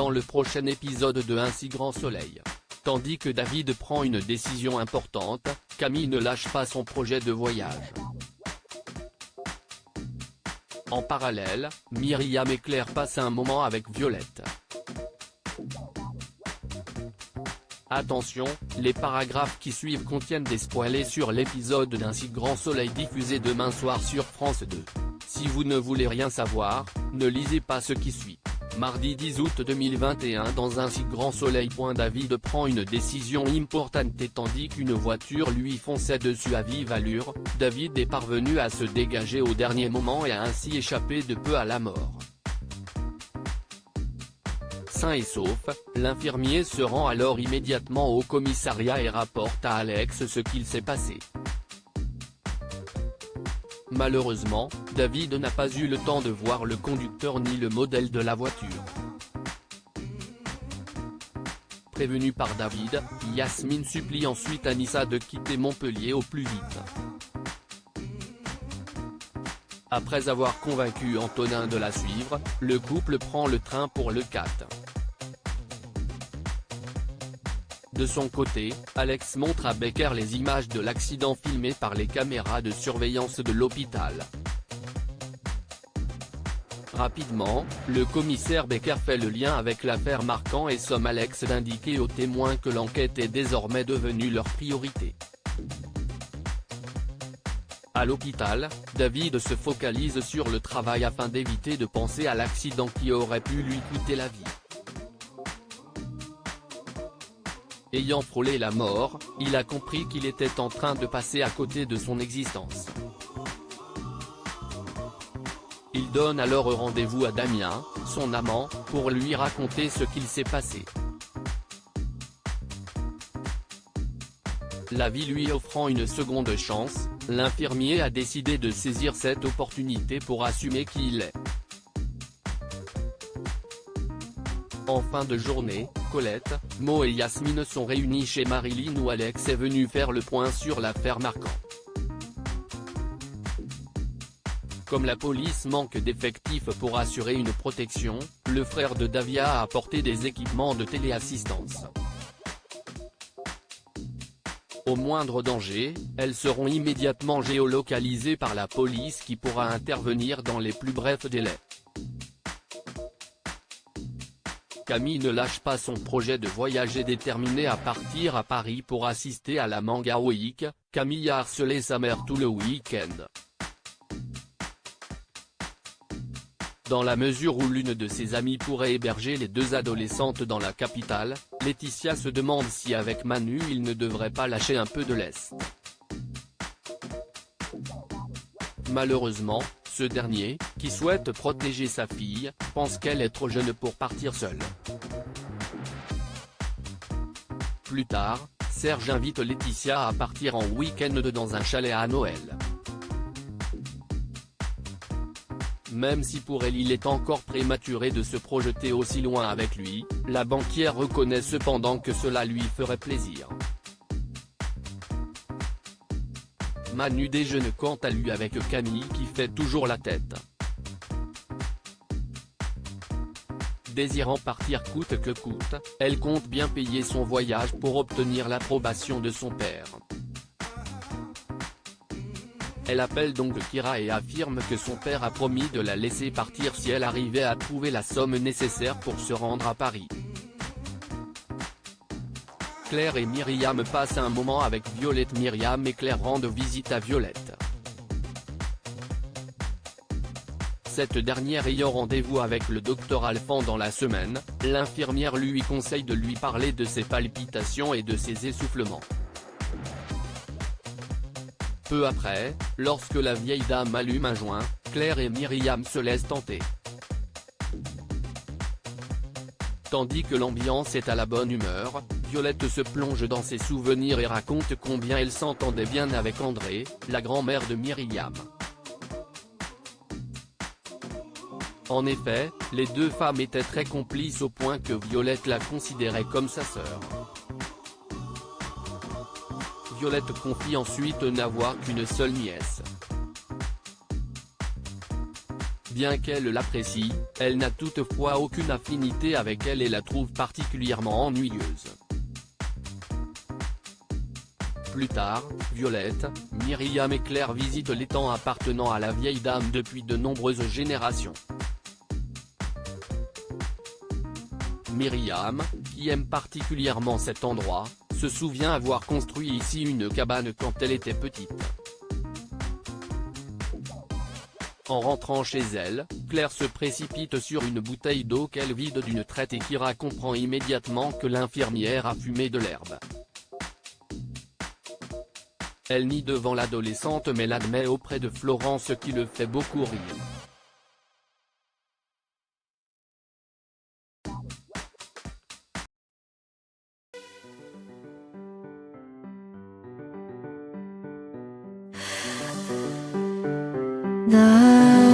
dans le prochain épisode de Un si grand soleil. Tandis que David prend une décision importante, Camille ne lâche pas son projet de voyage. En parallèle, Myriam et Claire passent un moment avec Violette. Attention, les paragraphes qui suivent contiennent des spoilers sur l'épisode d'Un si grand soleil diffusé demain soir sur France 2. Si vous ne voulez rien savoir, ne lisez pas ce qui suit. Mardi 10 août 2021 dans Un si grand soleil. David prend une décision importante et tandis qu'une voiture lui fonçait dessus à vive allure, David est parvenu à se dégager au dernier moment et a ainsi échappé de peu à la mort. Sain et sauf, l'infirmier se rend alors immédiatement au commissariat et rapporte à Alex ce qu'il s'est passé. Malheureusement, David n'a pas eu le temps de voir le conducteur ni le modèle de la voiture. Prévenue par David, Yasmine supplie ensuite Anissa de quitter Montpellier au plus vite. Après avoir convaincu Antonin de la suivre, le couple prend le train pour le 4. De son côté, Alex montre à Becker les images de l'accident filmées par les caméras de surveillance de l'hôpital. Rapidement, le commissaire Becker fait le lien avec l'affaire Marquand et somme Alex d'indiquer aux témoins que l'enquête est désormais devenue leur priorité. À l'hôpital, David se focalise sur le travail afin d'éviter de penser à l'accident qui aurait pu lui coûter la vie. Ayant frôlé la mort, il a compris qu'il était en train de passer à côté de son existence. Il donne alors rendez-vous à Damien, son amant, pour lui raconter ce qu'il s'est passé. La vie lui offrant une seconde chance, l'infirmier a décidé de saisir cette opportunité pour assumer qui il est. En fin de journée, Colette, Mo et Yasmine sont réunis chez Marilyn où Alex est venu faire le point sur l'affaire Marquand. Comme la police manque d'effectifs pour assurer une protection, le frère de Davia a apporté des équipements de téléassistance. Au moindre danger, elles seront immédiatement géolocalisées par la police qui pourra intervenir dans les plus brefs délais. Camille ne lâche pas son projet de voyage et déterminée à partir à Paris pour assister à la Manga Week. Camille a harcelé sa mère tout le week-end. Dans la mesure où l'une de ses amies pourrait héberger les deux adolescentes dans la capitale, Laetitia se demande si avec Manu il ne devrait pas lâcher un peu de lest. Malheureusement, ce dernier, qui souhaite protéger sa fille, pense qu'elle est trop jeune pour partir seule. Plus tard, Serge invite Laetitia à partir en week-end dans un chalet à Noël. Même si pour elle il est encore prématuré de se projeter aussi loin avec lui, la banquière reconnaît cependant que cela lui ferait plaisir. Manu déjeune quant à lui avec Camille qui fait toujours la tête. Désirant partir coûte que coûte, elle compte bien payer son voyage pour obtenir l'approbation de son père. Elle appelle donc Kira et affirme que son père a promis de la laisser partir si elle arrivait à trouver la somme nécessaire pour se rendre à Paris. Claire et Myriam passent un moment avec Violette. Myriam et Claire rendent visite à Violette. Cette dernière ayant rendez-vous avec le docteur Alphand dans la semaine, l'infirmière lui conseille de lui parler de ses palpitations et de ses essoufflements. Peu après, lorsque la vieille dame allume un joint, Claire et Myriam se laissent tenter. Tandis que l'ambiance est à la bonne humeur, Violette se plonge dans ses souvenirs et raconte combien elle s'entendait bien avec André, la grand-mère de Myriam. En effet, les deux femmes étaient très complices au point que Violette la considérait comme sa sœur. Violette confie ensuite n'avoir qu'une seule nièce. Bien qu'elle l'apprécie, elle n'a toutefois aucune affinité avec elle et la trouve particulièrement ennuyeuse. Plus tard, Violette, Myriam et Claire visitent l'étang appartenant à la vieille dame depuis de nombreuses générations. Myriam, qui aime particulièrement cet endroit, se souvient avoir construit ici une cabane quand elle était petite. En rentrant chez elle, Claire se précipite sur une bouteille d'eau qu'elle vide d'une traite et Kira comprend immédiatement que l'infirmière a fumé de l'herbe. Elle nie devant l'adolescente mais l'admet auprès de Florence, ce qui le fait beaucoup rire. 나